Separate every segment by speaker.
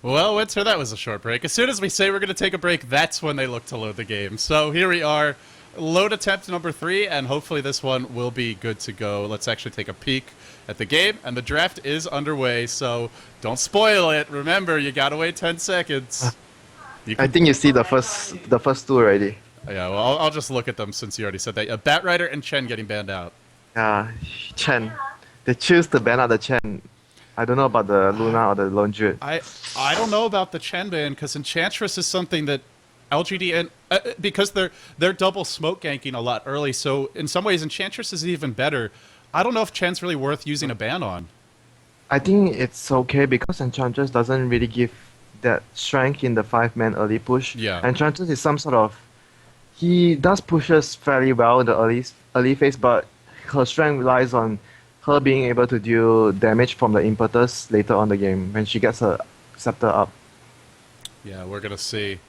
Speaker 1: Well, Winter, that was a short break. As soon as we say we're going to take a break, that's when they look to load the game. So here we are, load attempt number 3, and hopefully this one will be good to go. Let's actually take a peek at the game, and the draft is underway, so don't spoil it. Remember, you got to wait 10 seconds.
Speaker 2: I think you see the first two already.
Speaker 1: Yeah, well, I'll just look at them since you already said that. Batrider and Chen getting banned out.
Speaker 2: Yeah, Chen. They choose to ban out the Chen. I don't know about the Luna or the Lone Druid.
Speaker 1: I don't know about the Chen ban, because Enchantress is something that LGD and because they're double smoke ganking a lot early, so in some ways Enchantress is even better. I don't know if Chen's really worth using a ban on.
Speaker 2: I think it's okay because Enchantress doesn't really give that strength in the 5-man early push.
Speaker 1: Yeah.
Speaker 2: Enchantress is some sort of... He does pushes fairly well in the early phase, but her strength relies on her being able to deal damage from the impetus later on the game when she gets her scepter up.
Speaker 1: Yeah, we're gonna see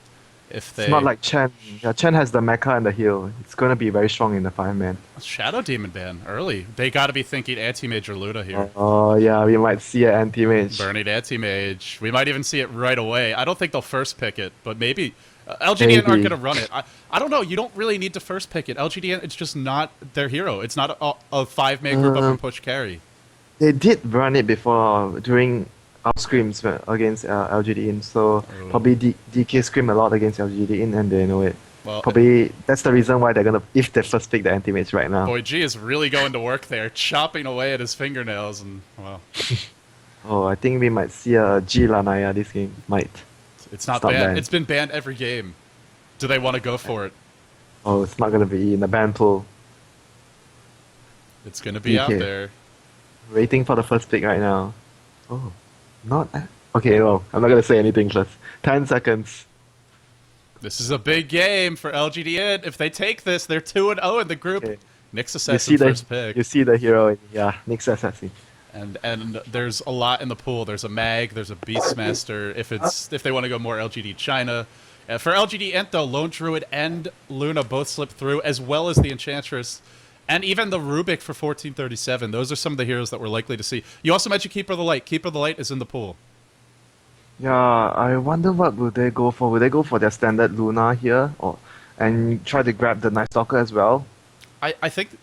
Speaker 1: if they...
Speaker 2: It's not like Chen. Yeah, Chen has the mecha and the heal. It's gonna be very strong in the 5-man.
Speaker 1: Shadow Demon ban early. They gotta be thinking Anti-Mage or Luna here.
Speaker 2: Oh yeah, we might see an anti-mage.
Speaker 1: Burning Anti-Mage. We might even see it right away. I don't think they'll first pick it, but maybe... LGD aren't going to run it. I don't know. You don't really need to first pick it. LGD, it's just not their hero. It's not a 5-man group up and push carry.
Speaker 2: They did run it before during our scrims against LGD.int, so probably DK scrim a lot against LGD.int and they know it.
Speaker 1: Well,
Speaker 2: probably that's the reason why they're going to, if they first pick the anti-mage right now.
Speaker 1: Boy G is really going to work there, chopping away at his fingernails, and, well...
Speaker 2: Oh, I think we might see a G Lanaya this game. Might.
Speaker 1: It's not banned. It's been banned every game. Do they want to go for it?
Speaker 2: Oh, it's not going to be in the ban pool.
Speaker 1: It's going to be out there.
Speaker 2: Waiting for the first pick right now. Oh, not... Okay, well, I'm not going to say anything, plus 10 seconds.
Speaker 1: This is a big game for LGD.int. If they take this, they're 2-0 in the group. Okay. Nyx Assassin first pick.
Speaker 2: You see the hero, yeah, Nyx Assassin.
Speaker 1: And there's a lot in the pool. There's a Mag, there's a Beastmaster. If they want to go more LGD China, for LGD.int though, Lone Druid and Luna both slip through, as well as the Enchantress, and even the Rubik for 1437. Those are some of the heroes that we're likely to see. You also mentioned Keeper of the Light. Keeper of the Light is in the pool.
Speaker 2: Yeah, I wonder what would they go for. Would they go for their standard Luna here, and try to grab the Night Stalker as well?
Speaker 1: I think.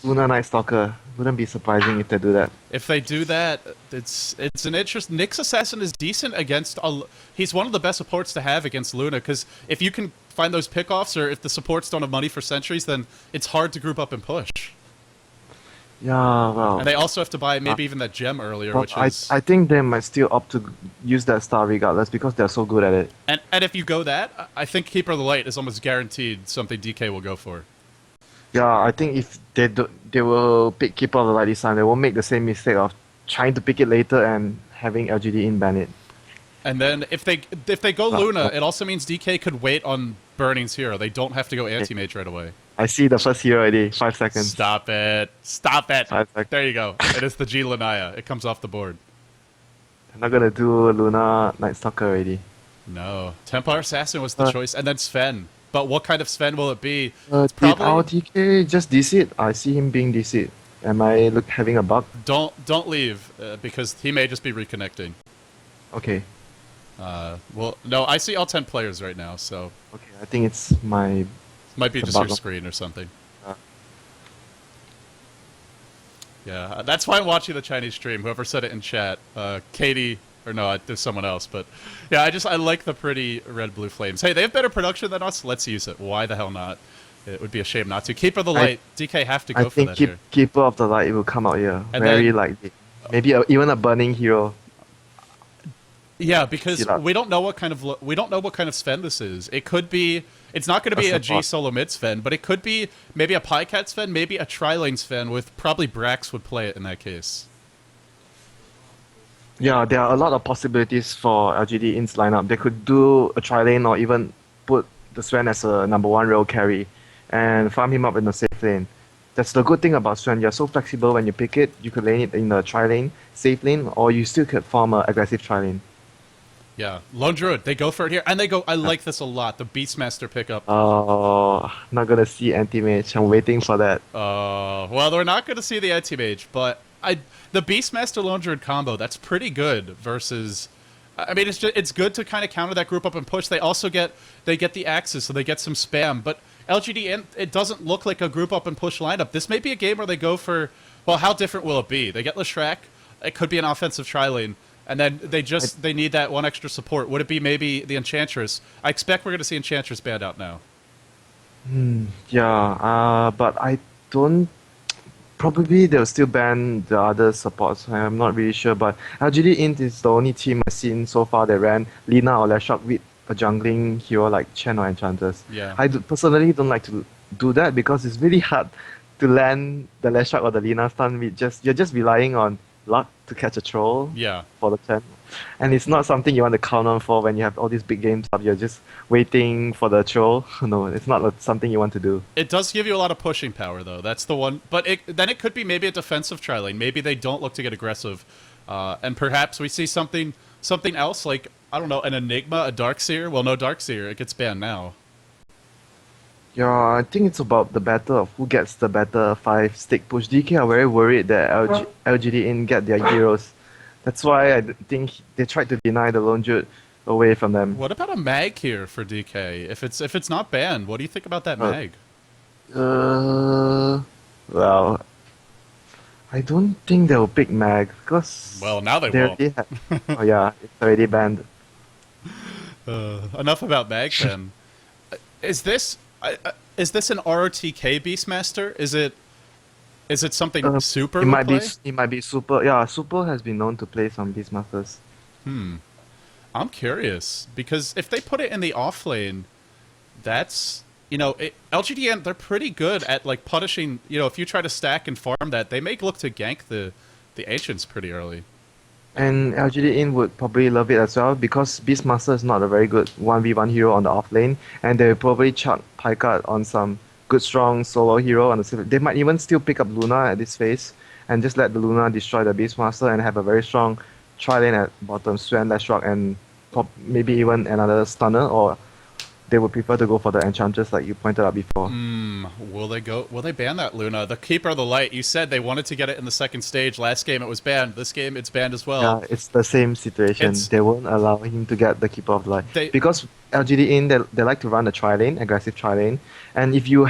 Speaker 2: Luna Night Stalker. Wouldn't be surprising if they do that.
Speaker 1: If they do that, it's an interest. Nyx Assassin is decent against... he's one of the best supports to have against Luna, because if you can find those pickoffs, or if the supports don't have money for sentries, then it's hard to group up and push.
Speaker 2: Yeah, well...
Speaker 1: And they also have to buy maybe even that gem earlier, which is...
Speaker 2: I think they might still opt to use that star regardless, because they're so good at it.
Speaker 1: And if you go that, I think Keeper of the Light is almost guaranteed something DK will go for.
Speaker 2: Yeah, I think if they will pick Keeper of the Light this time, they won't make the same mistake of trying to pick it later and having LGD.int ban it.
Speaker 1: And then if they go Luna, it also means DK could wait on Burning's hero. They don't have to go Anti-Mage right away.
Speaker 2: I see the first hero already. 5 seconds.
Speaker 1: Stop it. Stop it.
Speaker 2: 5 seconds.
Speaker 1: There you go. It is the G Lanaya. It comes off the board.
Speaker 2: I'm not going to do Luna Night Stalker already.
Speaker 1: No. Templar Assassin was the choice. And then Sven. But what kind of Sven will it be?
Speaker 2: Did our DK just DC it? I see him being DC. Am I having a bug?
Speaker 1: Don't leave, because he may just be reconnecting.
Speaker 2: Okay.
Speaker 1: Well, no, I see all 10 players right now, so...
Speaker 2: Okay, I think it's my...
Speaker 1: Might be just your screen or something. Yeah, that's why I'm watching the Chinese stream. Whoever said it in chat. Katie... Or no, there's someone else, but yeah, I like the pretty red-blue flames. Hey, they have better production than us. Let's use it. Why the hell not? It would be a shame not to. Keeper of the Light, DK have to go for that here.
Speaker 2: Keeper of the Light will come out here. And very likely. Maybe even a burning hero.
Speaker 1: Yeah, because we don't know what kind of Sven this is. It could be. It's not going to be a G solo mid Sven, but it could be maybe a Pycat Sven, maybe a tri-lane Sven with probably Brax would play it in that case.
Speaker 2: Yeah, there are a lot of possibilities for LGD.int's lineup. They could do a tri-lane or even put the Sven as a #1 rail carry and farm him up in the safe lane. That's the good thing about Sven. You're so flexible when you pick it. You could lane it in the tri-lane, safe lane, or you still could farm an aggressive tri-lane.
Speaker 1: Yeah, Lone Druid, they go for it here. And they go, I like this a lot, the Beastmaster pickup.
Speaker 2: Oh, not going to see Anti-Mage. I'm waiting for that.
Speaker 1: Well, they're not going to see the Anti-Mage, but the Beastmaster Lone Druid combo, that's pretty good versus. I mean, it's good to kind of counter that group up and push. They also get the axes, so they get some spam. But LGD, it doesn't look like a group up and push lineup. This may be a game where they go for, well, how different will it be? They get Leshrac, it could be an offensive tri-lane, and then they need that one extra support. Would it be maybe the Enchantress? I expect we're going to see Enchantress banned out now.
Speaker 2: Yeah, but I don't. Probably they'll still ban the other supports. I'm not really sure, but LGD.int is the only team I've seen so far that ran Lina or Leshrac with a jungling hero like Chen or Enchantress.
Speaker 1: Yeah.
Speaker 2: Personally don't like to do that because it's really hard to land the Leshrac or the Lina stun with you're just relying on luck to catch a troll for the Chen. And it's not something you want to count on for when you have all these big games up. You're just waiting for the troll. No, it's not something you want to do.
Speaker 1: It does give you a lot of pushing power, though. That's the one. But then it could be maybe a defensive tri-lane. Maybe they don't look to get aggressive. And perhaps we see something else, like, I don't know, an Enigma, a Darkseer. Well, no Darkseer. It gets banned now.
Speaker 2: Yeah, I think it's about the battle of who gets the better 5-stick push. DK are very worried that LGD.int get their heroes. That's why I think they tried to deny the Lone Druid away from them.
Speaker 1: What about a mag here for DK? If it's not banned, what do you think about that mag?
Speaker 2: Well, I don't think they'll pick mag because
Speaker 1: well, now they won't.
Speaker 2: Oh yeah, it's already banned.
Speaker 1: Enough about mag then. Is this an ROTK Beastmaster? Is it something super?
Speaker 2: It might be. It might be super. Yeah, super has been known to play some Beastmasters.
Speaker 1: I'm curious because if they put it in the off lane, that's LGDN. They're pretty good at like punishing. If you try to stack and farm that, they may look to gank the ancients pretty early.
Speaker 2: And LGD.int would probably love it as well because Beastmaster is not a very good 1v1 hero on the off lane, and they will probably chuck Pycard on some good strong solo hero on the side. They might even still pick up Luna at this phase and just let the Luna destroy the Beastmaster and have a very strong tri-lane at bottom, Sven, Leshrac, and maybe even another stunner, or they would prefer to go for the Enchantress like you pointed out before.
Speaker 1: Will they ban that Luna? The Keeper of the Light, you said they wanted to get it in the second stage. Last game it was banned. This game it's banned as well.
Speaker 2: Yeah, it's the same situation. They won't allow him to get the Keeper of the Light. Because LGD.int, they like to run a tri-lane, aggressive tri-lane. And if you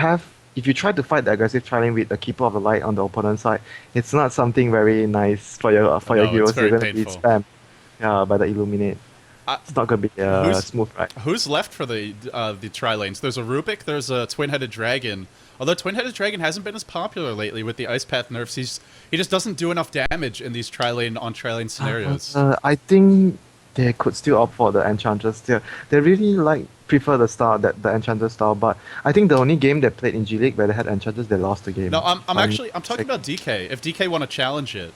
Speaker 2: try to fight the aggressive tri-lane with the Keeper of the Light on the opponent's side, it's not something very nice for your heroes. You're going to be spammed by the Illuminate. It's not going to be smooth ride.
Speaker 1: Who's left for the tri-lanes? There's a Rubik, there's a Twin-Headed Dragon. Although Twin-Headed Dragon hasn't been as popular lately with the Ice Path nerfs, he just doesn't do enough damage in these tri-lane scenarios.
Speaker 2: I think they could still opt for the Enchantress. They really prefer the Enchantress style, but I think the only game they played in G League where they had Enchantress, they lost the game.
Speaker 1: No, I'm talking about DK. If DK want to challenge it.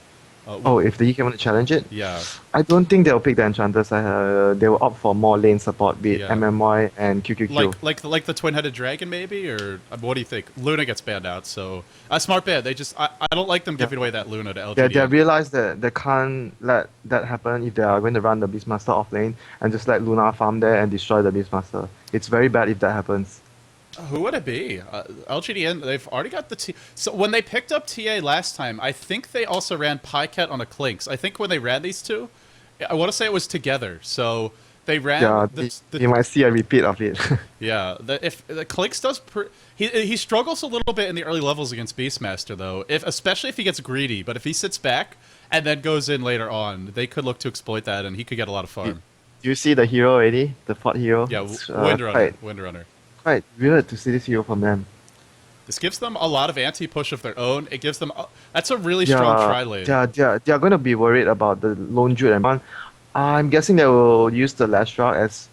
Speaker 2: If the DK want to challenge it?
Speaker 1: Yeah.
Speaker 2: I don't think they'll pick the Enchantress. They will opt for more lane support with MMY and QQQ.
Speaker 1: Like the Twin-Headed Dragon maybe? Or what do you think? Luna gets banned out, so... smart ban. I don't like them giving away that Luna to LGD.
Speaker 2: They realize that they can't let that happen if they are going to run the Beastmaster off lane and just let Luna farm there and destroy the Beastmaster. It's very bad if that happens.
Speaker 1: Who would it be? LGDN, they've already got the T... So when they picked up TA last time, I think they also ran Pycat on a Clinks. I think when they ran these two, I want to say it was together. So they ran...
Speaker 2: Yeah, you might see a repeat of it.
Speaker 1: Yeah, if the Clinks does... He struggles a little bit in the early levels against Beastmaster, though, especially if he gets greedy. But if he sits back and then goes in later on, they could look to exploit that, and he could get a lot of farm.
Speaker 2: Do you see the hero already? The Fort hero?
Speaker 1: Yeah, Windrunner.
Speaker 2: Quite weird to see this hero from them.
Speaker 1: This gives them a lot of anti-push of their own. It gives them... that's a really strong tri-lane.
Speaker 2: They are going to be worried about the Lone Druid. And I'm guessing they will use the Leshrac as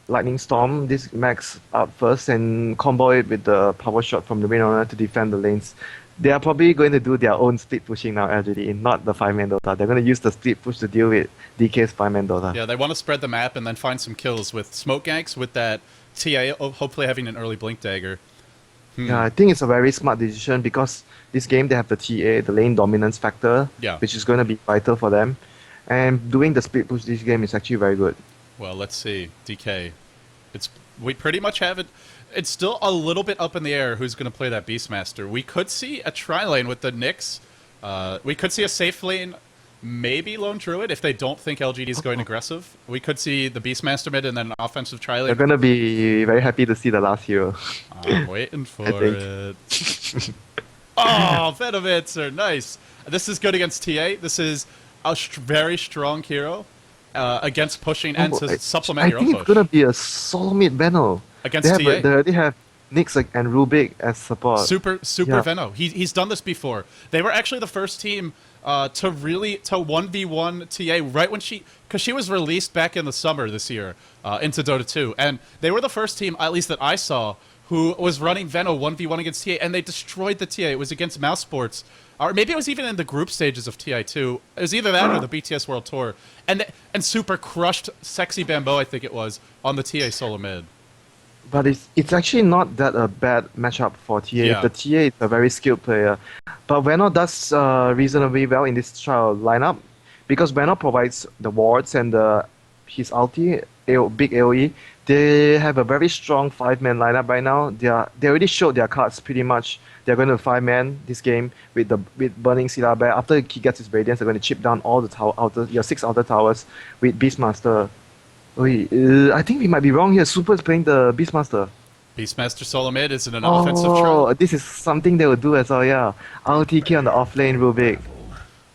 Speaker 2: Lightning Storm, this max up first, and combo it with the power shot from the main owner to defend the lanes. They are probably going to do their own split pushing now, LGD, not the 5-man Dota. They're going to use the split push to deal with DK's 5-man Dota.
Speaker 1: Yeah, they want to spread the map and then find some kills with smoke ganks, with that TA hopefully having an early Blink Dagger.
Speaker 2: Yeah, I think it's a very smart decision because this game they have the TA, the lane dominance factor, which is going to be vital for them. And doing the split push this game is actually very good.
Speaker 1: Well, let's see. DK. We pretty much have it. It's still a little bit up in the air who's going to play that Beastmaster. We could see a tri-lane with the Nyx, We could see a safe lane, maybe Lone Druid, if they don't think LGD is going aggressive. We could see the Beastmaster mid and then an offensive
Speaker 2: They're
Speaker 1: tri-lane.
Speaker 2: gonna be very happy to see the last hero.
Speaker 1: I'm waiting for
Speaker 2: I think.
Speaker 1: it. Oh, Venomancer, nice. This is good against TA. This is a very strong hero against pushing and to supplement your own
Speaker 2: I think
Speaker 1: push.
Speaker 2: it's gonna be a solo mid Veno.
Speaker 1: Against TA.
Speaker 2: They already have Nyx and Rubik as support.
Speaker 1: Super
Speaker 2: Yeah.
Speaker 1: Veno. He's done this before. They were actually the first team to 1v1 TA right when because she was released back in the summer this year into Dota 2, and they were the first team, at least that I saw, who was running Veno 1v1 against TA, and they destroyed the TA. It was against Mouse Sports, or maybe it was even in the group stages of TI2. It was either that or the BTS World Tour, and Super crushed Sexy Bamboo, I think it was, on the TA solo mid.
Speaker 2: But it's actually not that a bad matchup for TA.
Speaker 1: Yeah.
Speaker 2: The TA is a very skilled player. But Veno does reasonably well in this trial lineup because Veno provides the wards and his ulti, big AoE. They have a very strong 5-man lineup right now. They already showed their cards pretty much. They're going to 5-man this game with Burning Scylla Bear. After he gets his Radiance, they're going to chip down all the your 6 outer towers with Beastmaster. Wait, I think we might be wrong here. Super is playing the Beastmaster.
Speaker 1: Beastmaster solo mid is in an offensive trial.
Speaker 2: Oh, this is something they will do as well, yeah. RTK on the offlane, Rubik.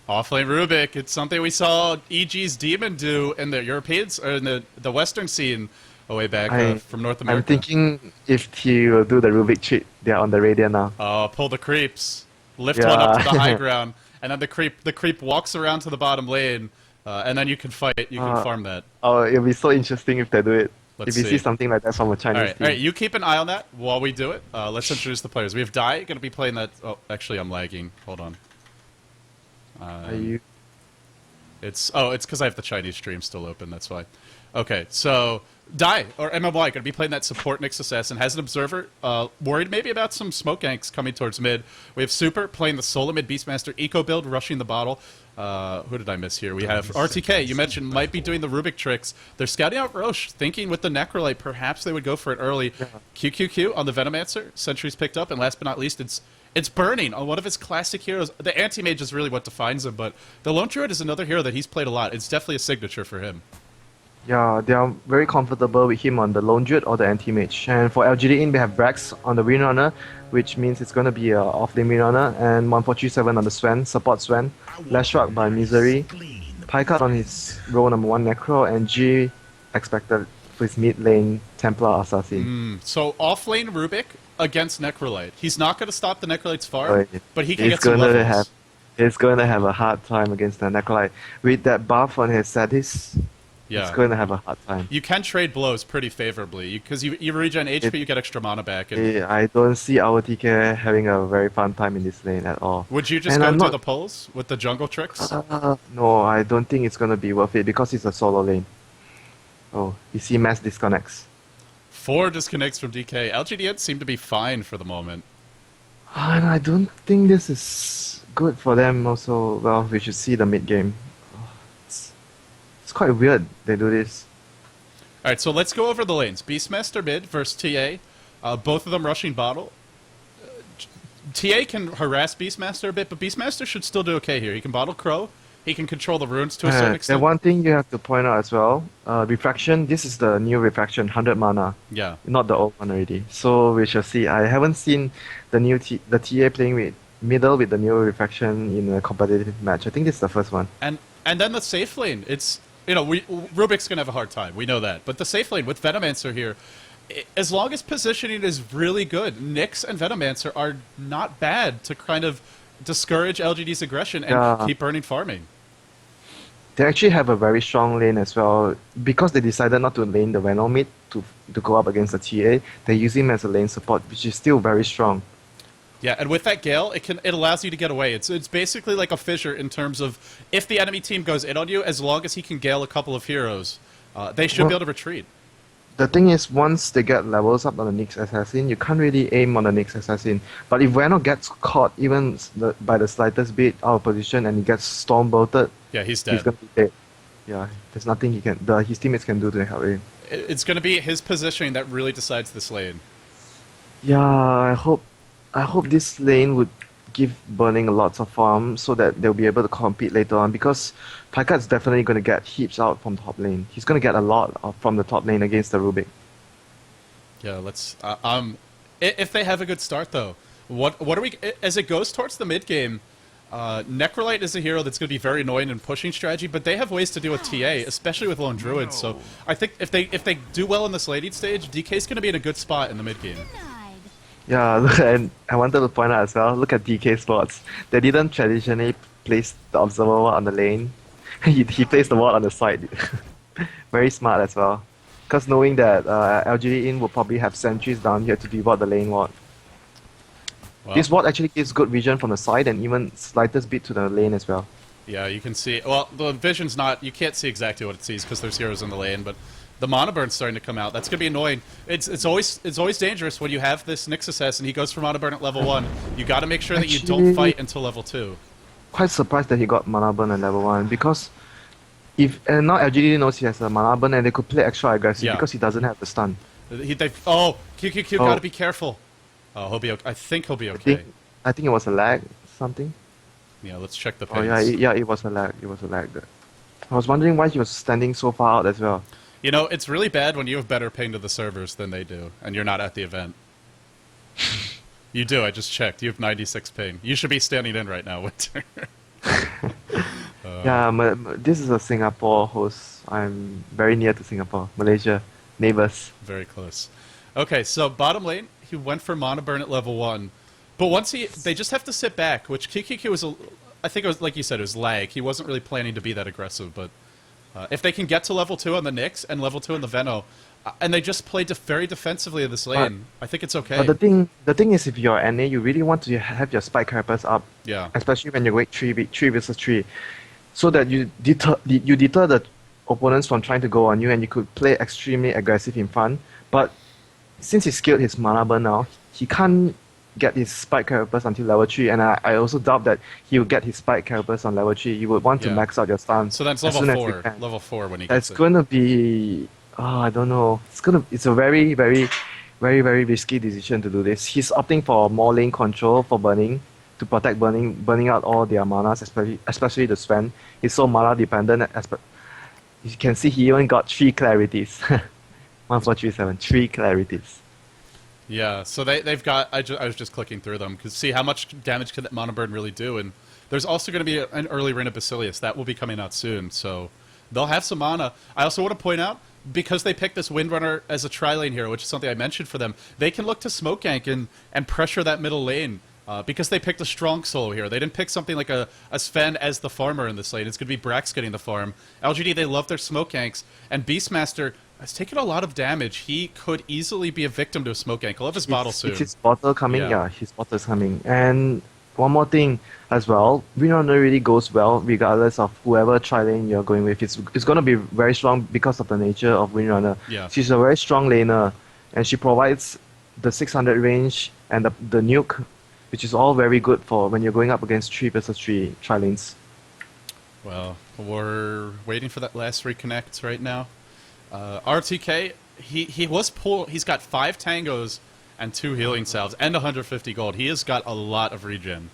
Speaker 1: Offlane Rubik, it's something we saw EG's Demon do in the Europeans, or in the Western scene way back from North America.
Speaker 2: I'm thinking if he will do the Rubik trick, they're on the Radiant now.
Speaker 1: Pull the creeps, lift
Speaker 2: Yeah.
Speaker 1: one up to the high ground, and then the creep walks around to the bottom lane, and then you can fight, you can farm that.
Speaker 2: Oh, it'll be so interesting if they do it.
Speaker 1: Let's
Speaker 2: if you
Speaker 1: see.
Speaker 2: see something like that from a Chinese team.
Speaker 1: All right, you keep an eye on that while we do it. Let's introduce the players. We have Dai, going to be playing that. Oh, actually, I'm lagging. Hold on.
Speaker 2: Are you?
Speaker 1: It's because I have the Chinese stream still open. That's why. Okay, so Dai or MMY going to be playing that support Nyx assassin. Has an observer. Worried maybe about some smoke ganks coming towards mid. We have Super playing the solo mid Beastmaster eco build, rushing the bottle. Who did I miss here? We have RTK. You mentioned might be doing the Rubik tricks. They're scouting out Roche, thinking with the Necrolite perhaps they would go for it early.
Speaker 2: Yeah.
Speaker 1: QQQ on the Venomancer. Sentry's picked up, and last but not least, it's Burning on one of his classic heroes. The Anti-Mage is really what defines him, but the Lone Druid is another hero that he's played a lot. It's definitely a signature for him.
Speaker 2: Yeah, they are very comfortable with him on the Lone Druid or the Anti-Mage. And for LGD.int, we have Brax on the Windrunner, which means it's going to be a off-lane Windrunner, and 1437 on the Sven, support Sven. Lashrock by Misery. Pycard on his role number 1 Necro, and G expected for his mid lane Templar Assassin.
Speaker 1: So off-lane Rubik against Necrolite. He's not going to stop the Necrolite's farm,
Speaker 2: Oh,
Speaker 1: but he can
Speaker 2: he's
Speaker 1: get some
Speaker 2: gonna
Speaker 1: levels.
Speaker 2: He's going to have a hard time against the Necrolite. With that buff on his Sadis,
Speaker 1: Yeah.
Speaker 2: he's going to have a hard time.
Speaker 1: You can trade blows pretty favorably because you regen HP, you get extra mana back. And
Speaker 2: I don't see our TK having a very fun time in this lane at all.
Speaker 1: would you just
Speaker 2: And
Speaker 1: go
Speaker 2: I'm
Speaker 1: do
Speaker 2: not-
Speaker 1: the pulls with the jungle tricks?
Speaker 2: No, I don't think it's going to be worth it because it's a solo lane. Oh, you see mass disconnects.
Speaker 1: 4 disconnects from DK. LGD seem to be fine for the moment.
Speaker 2: And I don't think this is good for them also. Well, we should see the mid game. It's quite weird they do this.
Speaker 1: All right, so let's go over the lanes. Beastmaster mid versus TA. Both of them rushing bottle. TA can harass Beastmaster a bit, but Beastmaster should still do okay here. He can bottle Crow. He can control the runes to a certain
Speaker 2: And
Speaker 1: extent.
Speaker 2: one thing you have to point out as well, refraction, this is the new refraction, 100 mana,
Speaker 1: Yeah.
Speaker 2: not the old one already. So we shall see. I haven't seen the new the TA playing with middle with the new refraction in a competitive match. I think this is the first one.
Speaker 1: And then the safe lane. It's Rubik's gonna have a hard time. We know that. But the safe lane with Venomancer here, as long as positioning is really good, Nyx and Venomancer are not bad to kind of discourage LGD's aggression and
Speaker 2: Yeah.
Speaker 1: keep burning farming.
Speaker 2: They actually have a very strong lane as well. Because they decided not to lane the Venom mid to go up against the TA, they use him as a lane support, which is still very strong.
Speaker 1: Yeah, and with that Gale, it allows you to get away. It's basically like a fissure in terms of if the enemy team goes in on you, as long as he can Gale a couple of heroes, they should be able to retreat.
Speaker 2: The thing is, once they get levels up on the Nyx Assassin, you can't really aim on the Nyx Assassin. But if Venom gets caught even by the slightest bit out of position and he gets storm bolted,
Speaker 1: Yeah, he's
Speaker 2: he's
Speaker 1: dead.
Speaker 2: gonna be dead. Yeah, there's nothing his teammates can do to help him.
Speaker 1: It's going to be his positioning that really decides this lane.
Speaker 2: Yeah, I hope this lane would give Burning lots of farm so that they'll be able to compete later on because Pykat's definitely going to get heaps out from top lane. He's going to get a lot from the top lane against the Rubik.
Speaker 1: Yeah, let's. If they have a good start though, what are we? As it goes towards the mid game, Necrolite is a hero that's going to be very annoying in pushing strategy, but they have ways to deal with TA, especially with Lone Druids. So I think if they do well in this laning stage, DK's going to be in a good spot in the mid game.
Speaker 2: Yeah, and I wanted to point out as well, look at DK spots. They didn't traditionally place the Observer ward on the lane. He placed the ward on the side. Very smart as well. Because knowing that LGD.int will probably have sentries down here to devote the lane ward.
Speaker 1: Well,
Speaker 2: This ward actually gives good vision from the side and even slightest bit to the lane as well.
Speaker 1: yeah, you can see. Well, the vision's not. You can't see exactly what it sees because there's heroes in the lane, but the mana burn's starting to come out. That's gonna be annoying. It's always dangerous when you have this Nyx assassin. He goes for mana burn at level 1. You got to make sure that you don't fight until level 2.
Speaker 2: Quite surprised that he got mana burn at level 1 because if and now LGD knows he has a mana burn and they could play extra aggressive
Speaker 1: Yeah.
Speaker 2: because he doesn't have the stun.
Speaker 1: Oh, QQQ,
Speaker 2: Oh.
Speaker 1: gotta be careful. Oh, he'll be. I think he'll be okay.
Speaker 2: I think it was a lag something.
Speaker 1: Yeah, let's check the
Speaker 2: Oh
Speaker 1: pings.
Speaker 2: yeah, it was a lag. It was a lag. I was wondering why he was standing so far out as well.
Speaker 1: You know, it's really bad when you have better ping to the servers than they do, and you're not at the event. You do. I just checked. You have 96 ping. You should be standing in right now, Winter.
Speaker 2: Yeah, this is a Singapore host. I'm very near to Singapore, Malaysia, neighbors.
Speaker 1: Very close. Okay, so bottom lane, he went for mana burn at level 1. But once they just have to sit back, which QQQ was, I think it was, like you said, it was lag. He wasn't really planning to be that aggressive, but if they can get to level 2 on the Nyx and level 2 on the Veno, and they just play very defensively in this lane, I think it's okay.
Speaker 2: But the thing is, if you're NA, you really want to have your spike carapace up,
Speaker 1: Yeah.
Speaker 2: especially when you're going 3 versus 3, so that you deter the opponents from trying to go on you, and you could play extremely aggressive in front. But since he skilled his mana burn now, he can't get his spike carapace until level 3, and I also doubt that he will get his spike carapace on level 3. You would want to
Speaker 1: Yeah.
Speaker 2: max out your stun.
Speaker 1: So that's
Speaker 2: as
Speaker 1: level
Speaker 2: soon as you
Speaker 1: 4.
Speaker 2: can.
Speaker 1: Level 4 when he
Speaker 2: It's
Speaker 1: gets it.
Speaker 2: going to be, I don't know. It's a very, very, very, very risky decision to do this. He's opting for more lane control for burning to protect burning out all their manas, especially the Sven. He's so mana dependent. You can see he even got 3 clarities. 1, 4, 3, 7. 3 clarities.
Speaker 1: Yeah, so they've got. I was just clicking through them because see how much damage can that mana burn really do, and there's also going to be an early Reign of Basilius that will be coming out soon, so they'll have some mana. I also want to point out because they picked this Windrunner as a tri-lane hero, which is something I mentioned for them. They can look to smoke gank and pressure that middle lane. Because they picked a strong solo hero. They didn't pick something like a Sven as the farmer in this lane. It's going to be Brax getting the farm. LGD, they love their smoke ganks. And Beastmaster has taken a lot of damage. He could easily be a victim to a smoke gank. He'll have his bottle soon.
Speaker 2: It's his bottle coming.
Speaker 1: Yeah.
Speaker 2: Yeah, his bottle's coming. And one more thing as well, Windrunner really goes well regardless of whoever tri-lane you're going with. It's going to be very strong because of the nature of Windrunner.
Speaker 1: Yeah.
Speaker 2: She's a very strong laner, and she provides the 600 range and the nuke, which is all very good for when you're going up against 3 versus 3 tri-lanes.
Speaker 1: Well, we're waiting for that last reconnect right now. RTK, he was pulled. He's got 5 tangos and 2 healing salves and 150 gold. He has got a lot of regen.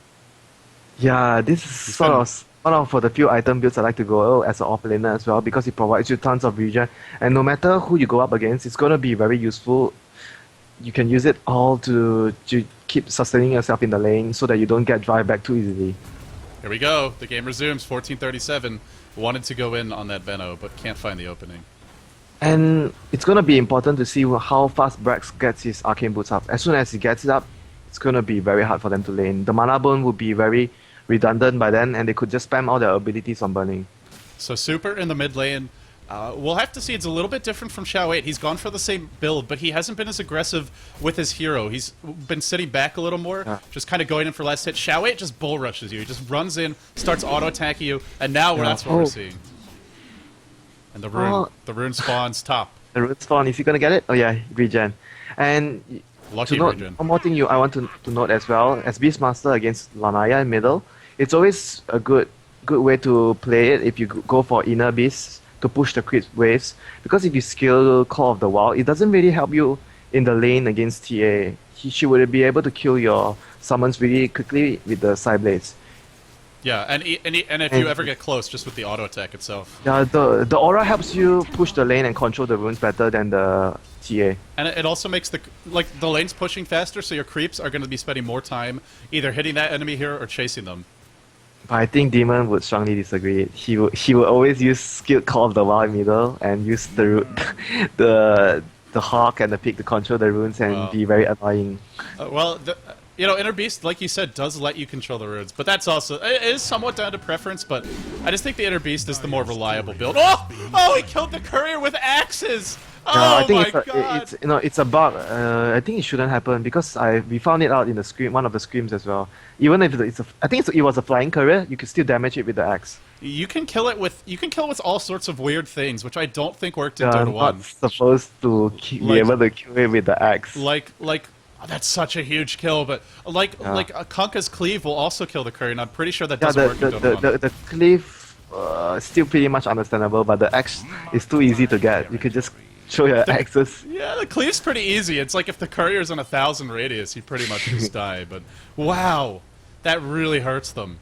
Speaker 2: Yeah, this is one of for the few item builds I like to go as an offlaner as well because it provides you tons of regen. And no matter who you go up against, it's going to be very useful. You can use it all to keep sustaining yourself in the lane so that you don't get drive back too easily.
Speaker 1: Here we go. The game resumes. 14:37. Wanted to go in on that Veno, but can't find the opening.
Speaker 2: And it's going to be important to see how fast Brax gets his arcane boots up. As soon as he gets it up, it's going to be very hard for them to lane. The mana burn will be very redundant by then, and they could just spam all their abilities on burning.
Speaker 1: So Super in the mid lane. We'll have to see. It's a little bit different from Xiao 8. He's gone for the same build, but he hasn't been as aggressive with his hero. He's been sitting back a little more, just kind of going in for last hit. Xiao 8 just bull rushes you. He just runs in, starts auto-attacking you, and now that's what we're seeing. And the rune spawns top.
Speaker 2: The rune spawn, is he gonna get it? Oh yeah, regen. And
Speaker 1: Lucky
Speaker 2: to note,
Speaker 1: regen.
Speaker 2: one more thing I want to note as well, as Beastmaster against Lanaya in middle, it's always a good way to play it if you go for inner beasts to push the crit waves. Because if you skill Call of the Wild, it doesn't really help you in the lane against TA. she would be able to kill your summons really quickly with the side blades.
Speaker 1: Yeah, and if you ever get close, just with the auto attack itself.
Speaker 2: Yeah, the aura helps you push the lane and control the runes better than the TA.
Speaker 1: And it also makes the lane's pushing faster, so your creeps are going to be spending more time either hitting that enemy here or chasing them.
Speaker 2: But I think Demon would strongly disagree. He would always use skilled Call of the Wild middle and use the hawk and the pig to control the runes and be very annoying.
Speaker 1: Well, Inner Beast, like you said, does let you control the runes, but that's also it is somewhat down to preference. But I just think the Inner Beast is the more reliable build. Oh, he killed the courier with axes. Oh
Speaker 2: I think
Speaker 1: my god!
Speaker 2: it's a bug. I think it shouldn't happen because we found it out in the scream, one of the screams as well. Even if I think it was a flying courier, you could still damage it with the axe.
Speaker 1: You can kill it with all sorts of weird things, which I don't think worked in Dota 1.
Speaker 2: Not supposed to be able to kill it with the axe.
Speaker 1: That's such a huge kill, but a Kunkka's Cleave will also kill the courier, and I'm pretty sure that doesn't work in Dota 1.
Speaker 2: The cleave still pretty much understandable, but the axe is too easy to get. You could just show your axes.
Speaker 1: Yeah, the cleave's pretty easy. It's like if the courier's on 1,000 radius, you pretty much just die. But wow, that really hurts them.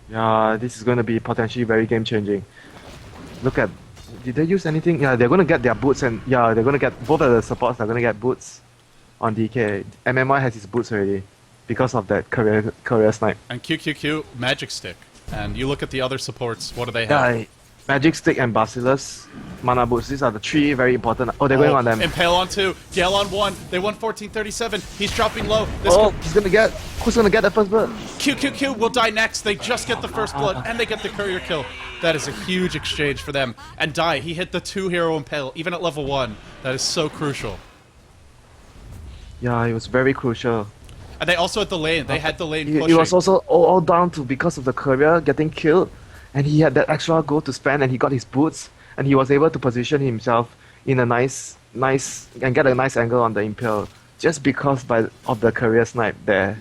Speaker 2: Yeah, this is going to be potentially very game changing. Look at, did they use anything? Yeah, they're going to get their boots, and yeah, they're going to get both of the supports are going to get boots on DK. MMY has his boots already because of that courier snipe.
Speaker 1: And QQQ Magic Stick. And you look at the other supports. What do they have?
Speaker 2: Yeah, Magic Stick and Bacillus, Mana Boots, these are the three very important. Oh, they're going on them.
Speaker 1: Impale on 2, Gale on 1. They won 1437. He's dropping low.
Speaker 2: He's gonna get. Who's gonna get the first blood?
Speaker 1: QQQ will die next. They just get the first blood and they get the courier kill. That is a huge exchange for them. And Die, he hit the 2-hero Impale, even at level 1. That is so crucial.
Speaker 2: Yeah, it was very crucial.
Speaker 1: And they also had the lane. They had the lane pushing.
Speaker 2: It was also all down to because of the courier getting killed. And he had that extra gold to spend, and he got his boots, and he was able to position himself in a nice, and get a nice angle on the Impale, just because of the courier snipe there.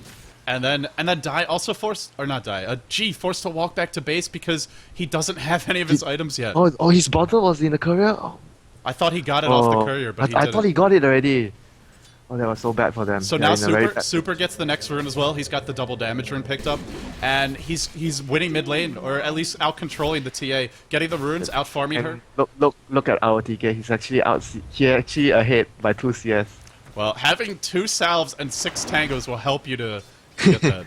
Speaker 1: And then Die also forced to walk back to base because he doesn't have any of his items yet.
Speaker 2: Oh, his bottle was in the courier. Oh.
Speaker 1: I thought he got it off the courier, but
Speaker 2: I thought he got it already. Oh, that was so bad for them.
Speaker 1: So now Super gets the next rune as well. He's got the double damage rune picked up, and he's winning mid lane, or at least out controlling the TA, getting the runes, out farming her.
Speaker 2: Look at our TK. He's actually ahead by 2 CS.
Speaker 1: Well, having 2 salves and 6 tangos will help you to get that.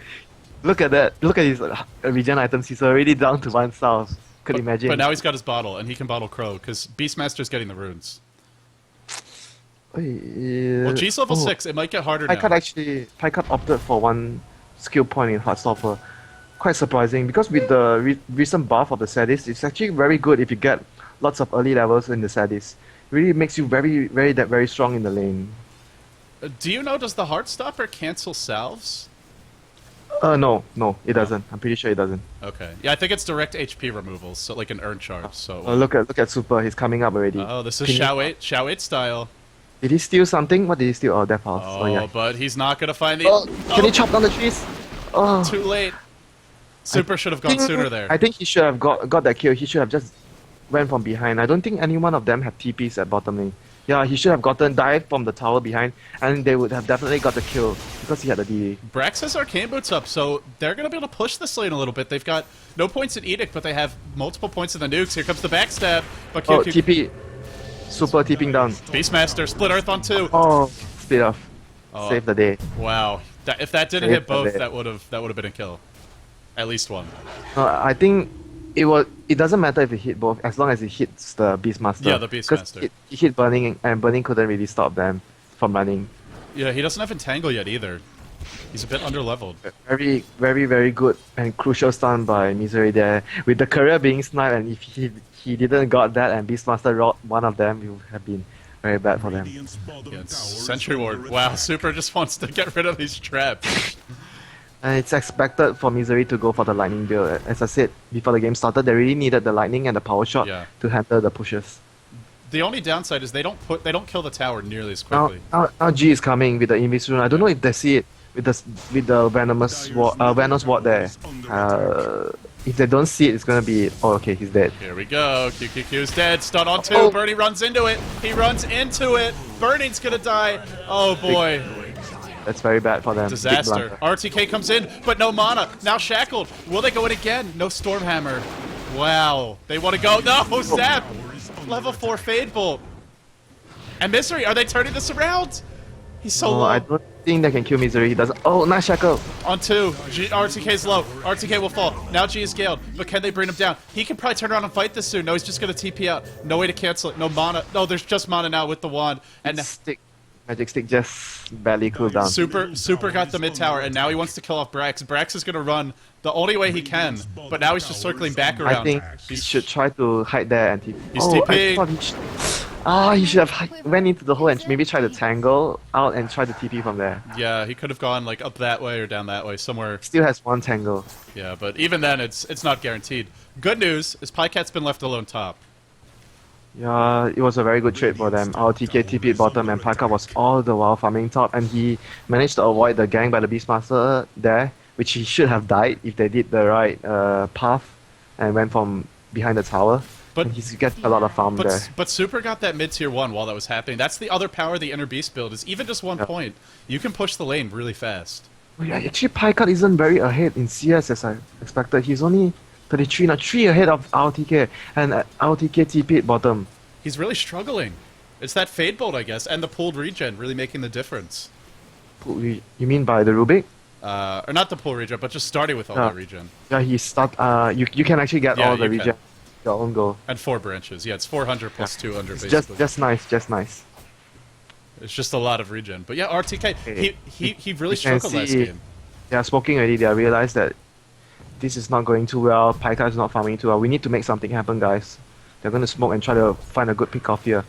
Speaker 2: Look at that. Look at his regen items. He's already down to 1 salve. Could imagine.
Speaker 1: But now he's got his bottle, and he can bottle Crow because Beastmaster's getting the runes. Well, G's level 6, it might get harder now.
Speaker 2: Pycut opted for 1 skill point in Heartstopper. Quite surprising, because with the recent buff of the Sadist, it's actually very good if you get lots of early levels in the Sadist. It really makes you very strong in the lane.
Speaker 1: Do you know, does the Heartstopper cancel salves?
Speaker 2: No, it doesn't. I'm pretty sure it doesn't.
Speaker 1: Okay. Yeah, I think it's direct HP removals, so like an earn charge. So.
Speaker 2: Look at Super, he's coming up already.
Speaker 1: Oh, this is Shao 8 style.
Speaker 2: Did he steal something? What did he steal? Oh, Death House.
Speaker 1: Oh,
Speaker 2: yeah.
Speaker 1: But he's not gonna find the...
Speaker 2: Can he chop down the trees? Oh.
Speaker 1: Too late. Super should have gone sooner there.
Speaker 2: I think he should have got that kill. He should have just went from behind. I don't think any one of them have TPs at bottom lane. Yeah, he should have dived from the tower behind, and they would have definitely got the kill because he had the DD.
Speaker 1: Brax has Arcane Boots up, so they're going to be able to push this lane a little bit. They've got no points in Edict, but they have multiple points in the nukes. Here comes the backstab. But
Speaker 2: TP. Super TPing down.
Speaker 1: Beastmaster, split earth on 2.
Speaker 2: Oh, split off. Save the day.
Speaker 1: Wow. If that didn't hit both, that would have been a kill. At least one.
Speaker 2: I think it doesn't matter if it hit both, as long as it hits the Beastmaster.
Speaker 1: Yeah, the Beastmaster.
Speaker 2: Because it hit Burning, and Burning couldn't really stop them from running.
Speaker 1: Yeah, he doesn't have Entangle yet either. He's a bit underleveled.
Speaker 2: Very good and crucial stun by Misery there. With the courier being sniped, and if he didn't got that and Beastmaster robbed one of them, it would have been very bad for them.
Speaker 1: Yeah, Sentry Ward. Wow, Super just wants to get rid of these traps.
Speaker 2: And it's expected for Misery to go for the lightning build. As I said before the game started, they really needed the lightning and the power shot to handle the pushes.
Speaker 1: The only downside is they don't kill the tower nearly as quickly.
Speaker 2: Now G is coming with the Invis rune. I don't know if they see it with the Venomous Ward there. If they don't see it, it's gonna be... Oh, okay, he's dead.
Speaker 1: Here we go. QQQ's dead. Stun on 2. Bernie runs into it. He runs into it. Burning's gonna die. Oh, boy.
Speaker 2: That's very bad for them. Big
Speaker 1: Disaster.
Speaker 2: blunder.
Speaker 1: RTK comes in, but no mana. Now shackled. Will they go in again? No Stormhammer. Wow. They want to go. No, Zap. Level 4 Fade Bolt. And Misery, are they turning this around? He's so
Speaker 2: Oh,
Speaker 1: low.
Speaker 2: I don't think they can kill Misery. He doesn't. Oh, nice shackle.
Speaker 1: On 2. RTK's low. RTK will fall. Now G is scaled. But can they bring him down? He can probably turn around and fight this soon. No, he's just going to TP out. No way to cancel it. No mana. No, there's just mana now with the wand. And
Speaker 2: Stick. Magic Stick just barely cooled down.
Speaker 1: Super got the mid tower, and now he wants to kill off Brax. Brax is going to run the only way he can, but now he's just circling back around.
Speaker 2: I think he should try to hide there and TP.
Speaker 1: He's
Speaker 2: oh,
Speaker 1: TPing.
Speaker 2: I thought he should have went into the hole and maybe try to tangle out and try to TP from there.
Speaker 1: Yeah, he could have gone like up that way or down that way, somewhere.
Speaker 2: Still has one tangle.
Speaker 1: Yeah, but even then, it's not guaranteed. Good news is Pycat's been left alone top.
Speaker 2: Yeah, it was a very good trade for them. Our TK TP'd bottom and Pika was all the while farming top, and he managed to avoid the gang by the Beastmaster there, which he should have died if they did the right path and went from behind the tower.
Speaker 1: But
Speaker 2: and he's getting a lot of farm there.
Speaker 1: But Super got that mid tier 1 while that was happening. That's the other power of the Inner Beast build, is even just 1 point, you can push the lane really fast.
Speaker 2: Oh, yeah, actually Pika isn't very ahead in CS as I expected. He's only 33, now 3 ahead of RTK, and RTK TP'd bottom.
Speaker 1: He's really struggling. It's that Fade Bolt, I guess, and the pooled regen really making the difference.
Speaker 2: You mean by the Rubik?
Speaker 1: Or not the pool regen, but just starting with all that regen.
Speaker 2: Yeah, he start. You can actually get all the regen. Your own goal.
Speaker 1: And 4 branches. Yeah, it's 400 plus 200 basically.
Speaker 2: Just nice.
Speaker 1: It's just a lot of regen. But yeah, RTK,
Speaker 2: Okay.
Speaker 1: he really struggled last game.
Speaker 2: They are smoking already. They realized that this is not going too well. Paika is not farming too well. We need to make something happen, guys. They're going to smoke and try to find a good pick off here.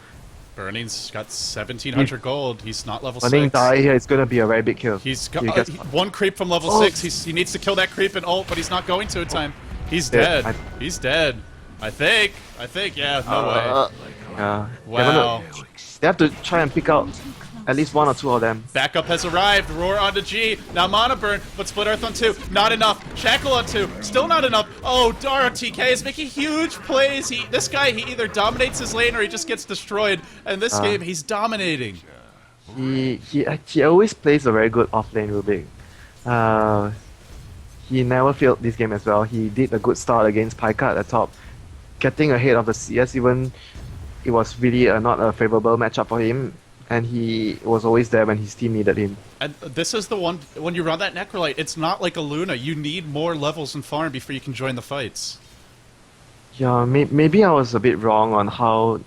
Speaker 1: Burning's got 1700 gold. He's not level
Speaker 2: Burning
Speaker 1: 6.
Speaker 2: die here. It's going to be a very big kill.
Speaker 1: He's got 1 creep from level 6. He needs to kill that creep and ult, but he's not going to in time. He's dead. He's dead. I think. Yeah, no way.
Speaker 2: Yeah.
Speaker 1: Wow.
Speaker 2: They have to try and pick out at least 1 or 2 of them.
Speaker 1: Backup has arrived. Roar onto G. Now Mana Burn, but Split Earth on 2. Not enough. Shackle on 2. Still not enough. Oh, Dara TK is making huge plays. This guy, he either dominates his lane or he just gets destroyed. And this game, he's dominating.
Speaker 2: He always plays a very good off-lane Rubik. He never failed this game as well. He did a good start against Pika at the top. Getting ahead of the CS, even it was really not a favorable matchup for him, and he was always there when his team needed him.
Speaker 1: And this is the one, when you run that Necrolite, it's not like a Luna. You need more levels in farm before you can join the fights.
Speaker 2: Yeah, maybe I was a bit wrong on how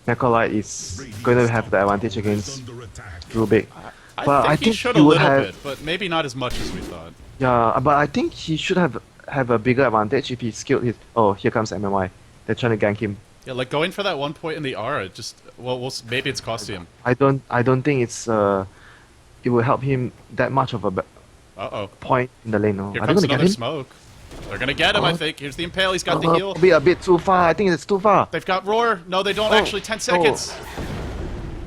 Speaker 2: Necrolite is going to have the advantage against Rubik. But
Speaker 1: I think he should a little bit, but maybe not as much as we thought.
Speaker 2: Yeah, but I think he should have a bigger advantage if he skilled his... Oh, here comes MMY. They're trying to gank him.
Speaker 1: Yeah, like going for that 1 point in the aura, just maybe it's costing him.
Speaker 2: I don't think it's it will help him that much of a point in the lane. No.
Speaker 1: Here
Speaker 2: Are they
Speaker 1: comes
Speaker 2: gonna
Speaker 1: another
Speaker 2: get him?
Speaker 1: smoke. They're gonna get him, I think. Here's the Impale, he's got the heal.
Speaker 2: Maybe a bit too far. I think it's too far.
Speaker 1: They've got Roar. No, they don't actually. 10 seconds.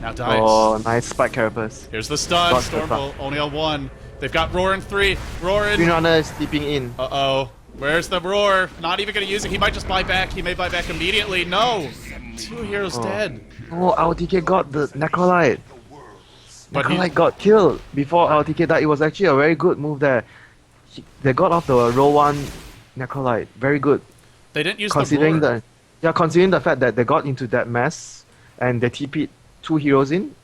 Speaker 1: Now dies.
Speaker 2: Oh, nice spike carapace.
Speaker 1: Here's the stun. Stormbolt only on 1. They've got Roar in 3. Roar in.
Speaker 2: Green Runner is sleeping in.
Speaker 1: Uh-oh. Where's the Roar? Not even gonna use it. He might just buy back. He may buy back immediately. No! 2 heroes dead.
Speaker 2: Oh, LTK got the Necrolite.
Speaker 1: But
Speaker 2: Necrolite got killed before LTK died. It was actually a very good move there. They got off the row 1 Necrolite. Very good.
Speaker 1: They didn't use
Speaker 2: considering
Speaker 1: the Roar.
Speaker 2: Considering the fact that they got into that mess and they TP'd 2 heroes in,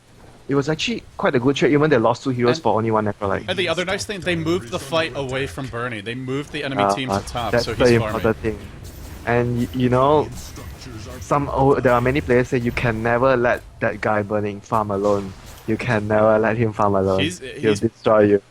Speaker 2: it was actually quite a good trade, even they lost 2 heroes for only 1 Necrolite.
Speaker 1: And the other nice thing, they moved the fight away from Bernie. They moved the enemy team to top,
Speaker 2: that's
Speaker 1: so he's
Speaker 2: the
Speaker 1: farming.
Speaker 2: important thing. And you know, there are many players say you can never let that guy Burning farm alone. You can never let him farm alone. He'll destroy you.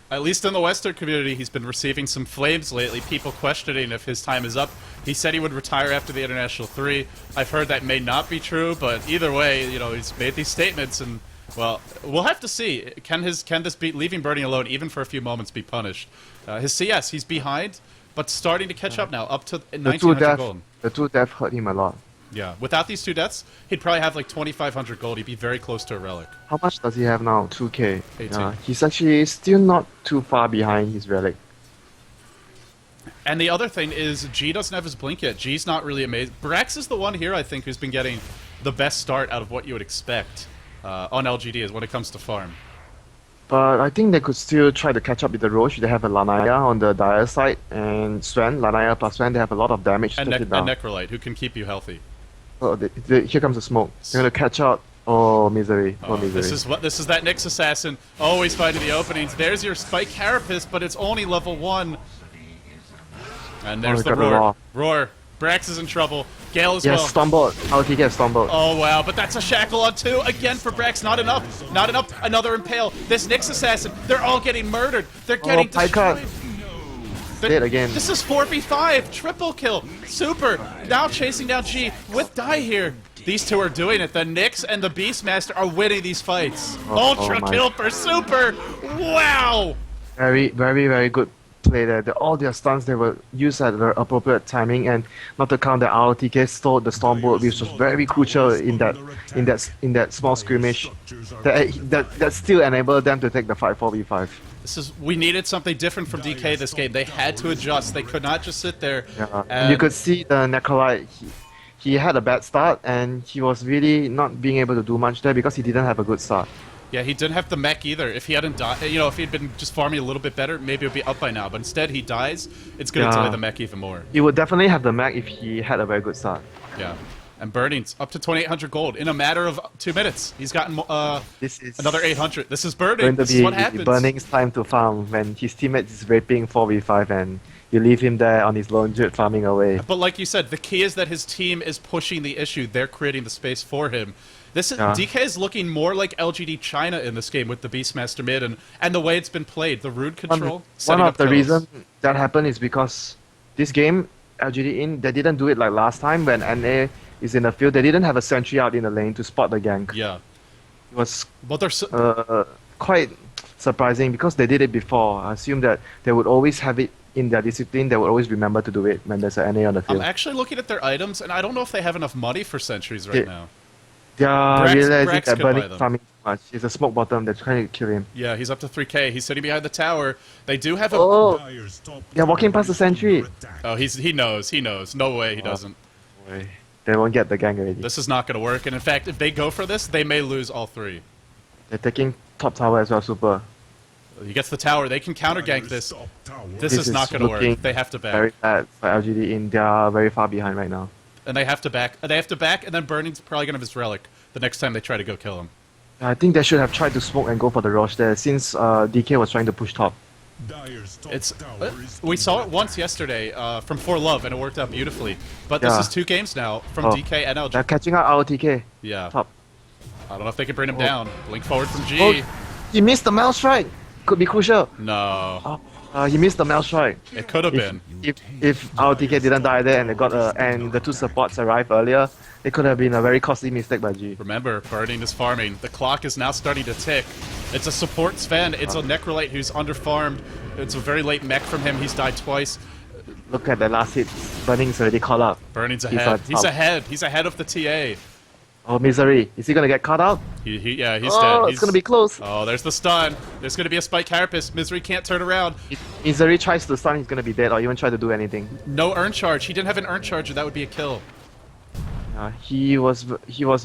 Speaker 1: At least in the Western community, he's been receiving some flames lately, people questioning if his time is up. He said he would retire after the International 3. I've heard that may not be true, but either way, you know, he's made these statements, and, well, we'll have to see. Can this beat leaving Bernie alone, even for a few moments, be punished? His CS, he's behind, but starting to catch up now, up to 1900 gold.
Speaker 2: The 2 deaths hurt him a lot.
Speaker 1: Yeah, without these 2 deaths, he'd probably have like 2500 gold. He'd be very close to a relic.
Speaker 2: How much does he have now? 2k.
Speaker 1: 18.
Speaker 2: He's actually still not too far behind his relic.
Speaker 1: And the other thing is, G doesn't have his blink yet. G's not really amazing. Brax is the one here, I think, who's been getting the best start out of what you would expect on LGD when it comes to farm.
Speaker 2: But I think they could still try to catch up with the Roche. They have a Lanaya on the dire side, and Sven, Lanaya plus Sven, they have a lot of damage to
Speaker 1: And,
Speaker 2: take it down.
Speaker 1: Necrolite, who can keep you healthy.
Speaker 2: Oh, here comes the smoke. They're gonna catch out. Oh, misery. Oh, misery.
Speaker 1: This is that Nyx assassin always finding the openings. There's your Spike Carapace, but it's only level 1. And there's the
Speaker 2: got the
Speaker 1: roar.
Speaker 2: roar.
Speaker 1: Brax is in trouble. Gale as
Speaker 2: Yes,
Speaker 1: well.
Speaker 2: stumbled. How did he get stumbled?
Speaker 1: Oh wow, but that's a shackle on 2 again for Brax. Not enough. Not enough. Another impale. This Nyx assassin. They're all getting murdered. They're getting
Speaker 2: Pika.
Speaker 1: destroyed.
Speaker 2: Dead again.
Speaker 1: This is 4v5. Triple kill. Super. Now chasing down G with Die here. These two are doing it. The Nyx and the Beastmaster are winning these fights. Ultra
Speaker 2: my.
Speaker 1: kill for Super. Wow.
Speaker 2: Very, very, very good play there. All their stuns they were used at the appropriate timing, and not to count the ROTK stole the Stormbolt, which was very crucial in that small skirmish. That still enabled them to take the fight 4v5.
Speaker 1: We needed something different from DK this game. They had to adjust. They could not just sit there.
Speaker 2: Yeah.
Speaker 1: And
Speaker 2: You could see the Necrolite. He had a bad start, and he was really not being able to do much there because he didn't have a good start.
Speaker 1: Yeah, he didn't have the mech either. If he hadn't died, if he'd been just farming a little bit better, maybe it would be up by now. But instead, he dies. It's going to delay the mech even more.
Speaker 2: He would definitely have the mech if he had a very good start.
Speaker 1: Yeah. And Burning's up to 2,800 gold in a matter of 2 minutes. He's gotten
Speaker 2: This is
Speaker 1: another 800. This is Burning.
Speaker 2: going to
Speaker 1: This is what happens.
Speaker 2: be Burning's time to farm when his teammate is raping 4v5 and you leave him there on his lone jet farming away.
Speaker 1: But like you said, the key is that his team is pushing the issue. They're creating the space for him. DK is looking more like LGD China in this game with the Beastmaster mid and the way it's been played. The Rude control.
Speaker 2: One of the reasons that happened is because this game, LGD.int, they didn't do it like last time when NA is in the field. They didn't have a sentry out in the lane to spot the gank.
Speaker 1: Yeah.
Speaker 2: It was
Speaker 1: but they're
Speaker 2: quite surprising because they did it before. I assume that they would always have it in their discipline. They would always remember to do it when there's an NA on the field.
Speaker 1: I'm actually looking at their items, and I don't know if they have enough money for sentries right now.
Speaker 2: They are realizing that Burning
Speaker 1: them.
Speaker 2: farming too much. It's a smoke bottom. They're trying to kill him.
Speaker 1: Yeah, he's up to 3k. He's sitting behind the tower. They do have a...
Speaker 2: Oh! They're walking past the sentry.
Speaker 1: Oh, he knows. He knows. No way he doesn't.
Speaker 2: Boy. They won't get the gang already.
Speaker 1: This is not going to work. And in fact, if they go for this, they may lose all 3.
Speaker 2: They're taking top tower as well, Super.
Speaker 1: He gets the tower. They can counter gank this. This is not going to work. They have to back.
Speaker 2: Very bad for LGD.int. They are very far behind right now.
Speaker 1: And they have to back. And then Burning's probably going to have his relic the next time they try to go kill him.
Speaker 2: I think they should have tried to smoke and go for the Roche there since DK was trying to push top.
Speaker 1: We saw it once yesterday from For Love, and it worked out beautifully. But this is 2 games now from DK and LG.
Speaker 2: They're catching out ROTK.
Speaker 1: Yeah.
Speaker 2: Top.
Speaker 1: I don't know if they can bring him down. Blink forward from G.
Speaker 2: Oh, he missed the Mal Strike. Could be crucial.
Speaker 1: No.
Speaker 2: He missed the Mal Strike.
Speaker 1: It could have been.
Speaker 2: If ROTK didn't die there and they got and the 2 supports arrived earlier, it could have been a very costly mistake by G.
Speaker 1: Remember, Burning is farming. The clock is now starting to tick. It's a support Sven. It's a Necrolite who's underfarmed. It's a very late mech from him. He's died twice.
Speaker 2: Look at the last hit. Burning's already caught up.
Speaker 1: Burning's ahead. He's ahead. He's ahead of the TA.
Speaker 2: Oh, misery. Is he gonna get caught out?
Speaker 1: He's
Speaker 2: Oh,
Speaker 1: dead.
Speaker 2: it's gonna be close.
Speaker 1: Oh, there's the stun. There's gonna be a Spike Carapace. Misery can't turn around.
Speaker 2: If Misery tries to stun, he's gonna be dead or even try to do anything.
Speaker 1: No urn charge. He didn't have an urn charge, or that would be a kill.
Speaker 2: He was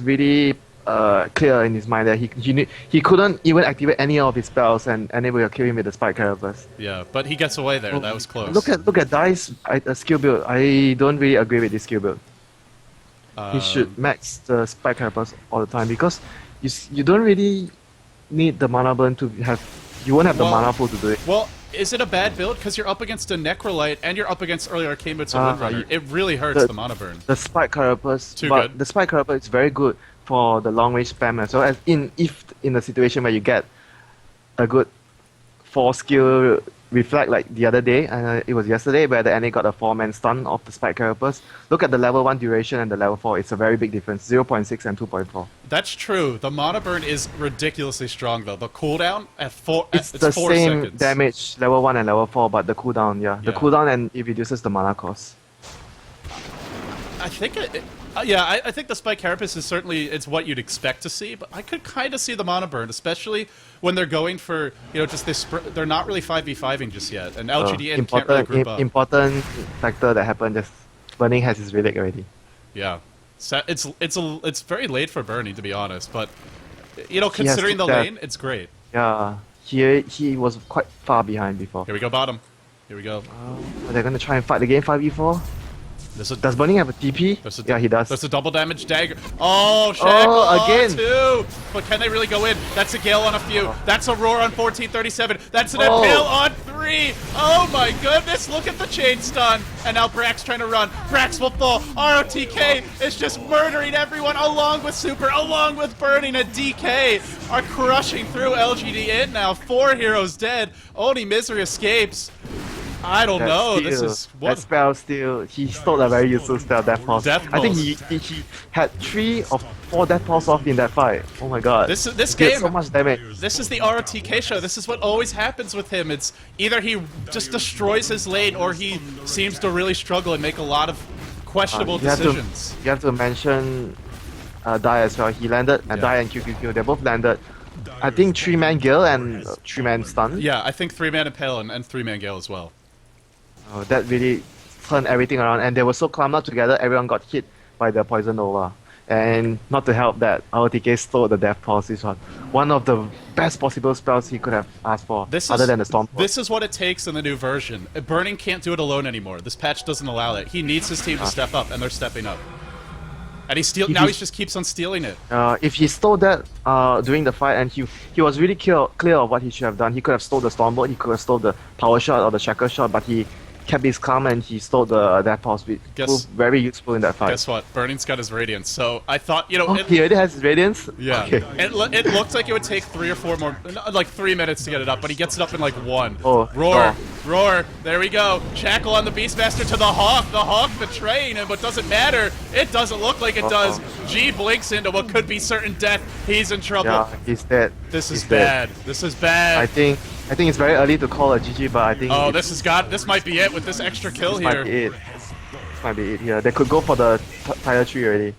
Speaker 2: really clear in his mind that he couldn't even activate any of his spells and able to kill him with the Spike Carapace.
Speaker 1: Yeah, but he gets away there. That was close.
Speaker 2: Look at Dai's skill build. I don't really agree with this skill build. He should max the Spike Carapace all the time because you don't really need the mana burn to have. You won't have the mana pool to do it.
Speaker 1: Well, is it a bad build? Because you're up against a Necrolite and you're up against early Arcane Boots and Windrunner. It really hurts the mana burn.
Speaker 2: The Spike Carapace,
Speaker 1: good.
Speaker 2: The Spike Carapace is very good for the long range spam as well. As if in a situation where you get a good 4 skill reflect like the other day, it was yesterday where the NA got a 4-man stun of the Spike Carapace. Look at the level 1 duration and the level 4. It's a very big difference, 0.6 and 2.4.
Speaker 1: That's true. The mana burn is ridiculously strong though. The cooldown at 4
Speaker 2: It's the
Speaker 1: 4
Speaker 2: same
Speaker 1: seconds.
Speaker 2: damage, level 1 and level 4, but the cooldown, the cooldown and it reduces the mana cost.
Speaker 1: I think I think the Spike Carapace is certainly it's what you'd expect to see, but I could kind of see the mana burn, especially when they're going for just this. They're not really 5v5ing just yet, and LGD can't really group up.
Speaker 2: Important factor that happened. Just Burning has his relic already.
Speaker 1: Yeah, so it's very late for Burning to be honest, but considering the lane, it's great.
Speaker 2: Yeah, he was quite far behind before.
Speaker 1: Here we go, bottom. Here we go.
Speaker 2: Are they gonna try and fight the game 5v4? Does Burning have a TP? Yeah, he does.
Speaker 1: There's a double damage dagger. Oh, Shackle
Speaker 2: again.
Speaker 1: on 2. But can they really go in? That's a Gale on a few. That's a Roar on 1437. That's an
Speaker 2: Oh.
Speaker 1: Impale on 3. Oh my goodness, look at the chain stun. And now Brax trying to run. Brax will fall. ROTK is just murdering everyone along with Super, along with Burning, and DK are crushing through LGD.int now. 4 heroes dead. Only Misery escapes. I don't know. This is
Speaker 2: That
Speaker 1: what
Speaker 2: spell still. He stole a very useful spell, Death Pulse.
Speaker 1: Death
Speaker 2: I think
Speaker 1: Pulse.
Speaker 2: he had 3 or 4 Death Pulse off in that fight. Oh my god.
Speaker 1: This
Speaker 2: He did
Speaker 1: game.
Speaker 2: so much damage.
Speaker 1: This is the ROTK show. This is what always happens with him. It's either he just destroys his lane or he seems to really struggle and make a lot of questionable decisions.
Speaker 2: You have to mention Dai as well. He landed, and Dai and QQQ, they both landed. I think 3-man Gale and 3-man Stun.
Speaker 1: Yeah, I think 3-man Impale and 3-man Gale as well.
Speaker 2: That really turned everything around, and they were so clumped up together, everyone got hit by the Poison Nova. And not to help that, ROTK stole the Death Pulse. This one of the best possible spells he could have asked for, other than the Storm.
Speaker 1: This is what it takes in the new version. Burning can't do it alone anymore. This patch doesn't allow it. He needs his team to step up, and they're stepping up. And he just keeps on stealing it.
Speaker 2: If he stole that during the fight, and he was really clear of what he should have done. He could have stole the Stormbolt, he could have stole the Power Shot or the Shackle Shot, but he kept his calm and he stole the Death Pulse, which proved very useful in that fight.
Speaker 1: Guess what? Burning's got his Radiance, so I thought,
Speaker 2: he already has his Radiance?
Speaker 1: Yeah.
Speaker 2: Okay.
Speaker 1: It looked like it would take 3 or 4 more, like 3 minutes to get it up, but he gets it up in like 1.
Speaker 2: Oh,
Speaker 1: Roar, Roar, there we go. Shackle on the Beastmaster to the Hawk betraying him, but doesn't matter. It doesn't look like it does. G blinks into what could be certain death. He's in trouble.
Speaker 2: Yeah, he's dead.
Speaker 1: This is bad. This is bad.
Speaker 2: I think it's very early to call a GG, but I think...
Speaker 1: Oh, this might be it with this extra kill here.
Speaker 2: This might be it here. They could go for the tier 3 already.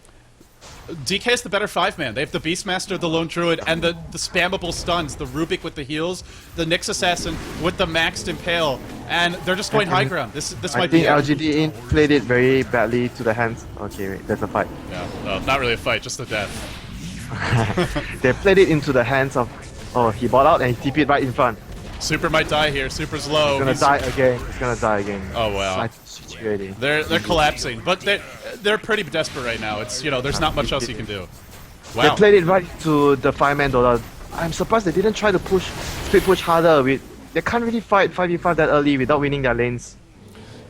Speaker 1: DK is the better 5-man. They have the Beastmaster, the Lone Druid, and the spammable stuns. The Rubik with the heals, the Nyx Assassin with the maxed Impale, and they're just going high ground. This might be it.
Speaker 2: I think LGD.int played it very badly to the hands. Okay, wait, there's a fight.
Speaker 1: Yeah, no, not really a fight, just a death.
Speaker 2: They played it into the hands of... Oh, he bought out and he TP'd right in front.
Speaker 1: Super might die here. Super's low.
Speaker 2: He's gonna die again. He's gonna die again.
Speaker 1: Oh wow. They're collapsing, but they're pretty desperate right now. It's there's not much else you can do. Wow.
Speaker 2: They played it right to the 5-man Dota. I'm surprised they didn't try to split push harder. They can't really fight 5v5 that early without winning their lanes.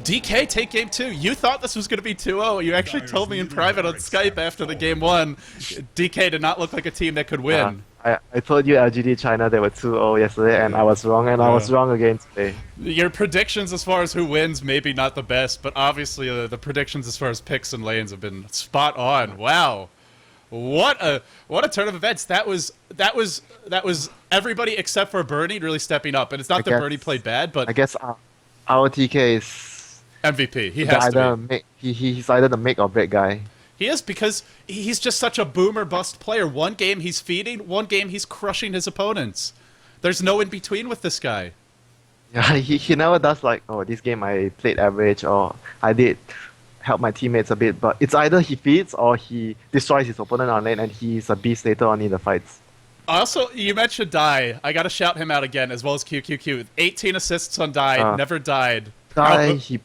Speaker 1: DK, take game 2. You thought this was going to be 2-0. You actually told me in private on Skype after the game 1. DK did not look like a team that could win.
Speaker 2: I told you LGD China they were 2-0 yesterday, and I was wrong, and I was wrong again today.
Speaker 1: Your predictions as far as who wins maybe not the best, but obviously the predictions as far as picks and lanes have been spot on. Wow. What a turn of events. That was everybody except for Bernie really stepping up. And it's not that Bernie played bad, but
Speaker 2: I guess our TK is
Speaker 1: MVP. He has to be.
Speaker 2: He's either the make or break guy.
Speaker 1: He is, because he's just such a boomer bust player. One game he's feeding, one game he's crushing his opponents. There's no in between with this guy.
Speaker 2: Yeah, he never does like, oh, this game I played average, or I did help my teammates a bit, but it's either he feeds or he destroys his opponent on lane and he's a beast later on in the fights.
Speaker 1: Also, you mentioned Dai. I gotta shout him out again, as well as QQQ. 18 assists on Dai, never died.
Speaker 2: Dai, he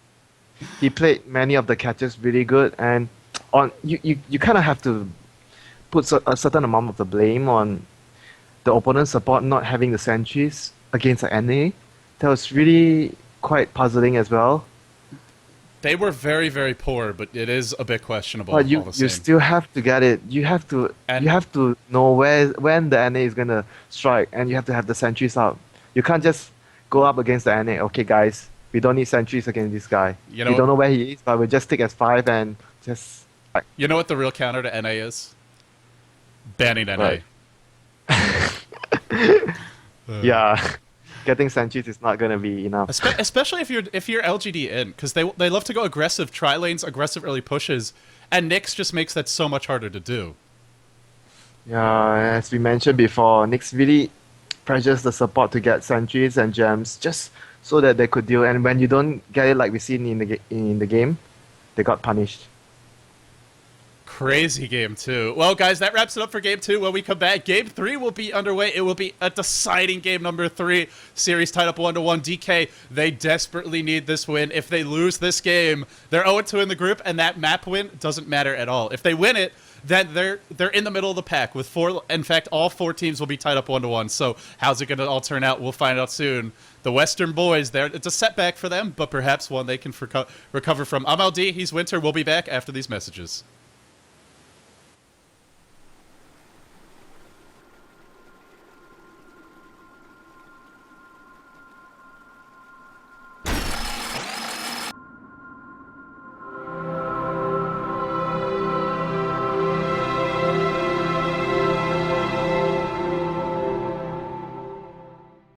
Speaker 2: played many of the catches really good, and you kind of have to put a certain amount of the blame on the opponent's support not having the sentries against the NA. That was really quite puzzling as well.
Speaker 1: They were very, very poor, but it is a bit questionable.
Speaker 2: But you still have to get it. You have to know when the NA is gonna strike, and you have to have the sentries up. You can't just go up against the NA. Okay, guys, we don't need sentries against this guy. We don't know where he is, but we'll just stick as 5 and just.
Speaker 1: You know what the real counter to NA is? Banning NA.
Speaker 2: Right. Yeah. Getting sentries is not gonna be enough.
Speaker 1: Especially if you're LGD.int, because they love to go aggressive tri-lanes, aggressive early pushes, and Nyx just makes that so much harder to do.
Speaker 2: Yeah, as we mentioned before, Nyx really pressures the support to get sentries and gems just so that they could deal. And when you don't get it, like we seen in the game, they got punished.
Speaker 1: Crazy game 2. Well, guys, that wraps it up for game 2. When we come back, game 3 will be underway. It will be a deciding game number 3. Series tied up 1-1. DK, they desperately need this win. If they lose this game, they're 0-2 in the group, and that map win doesn't matter at all. If they win it, then they're in the middle of the pack with 4. In fact, all 4 teams will be tied up 1-1. So how's it going to all turn out? We'll find out soon. The Western boys, it's a setback for them, but perhaps one they can recover from. I'm LD, he's Winter. We'll be back after these messages.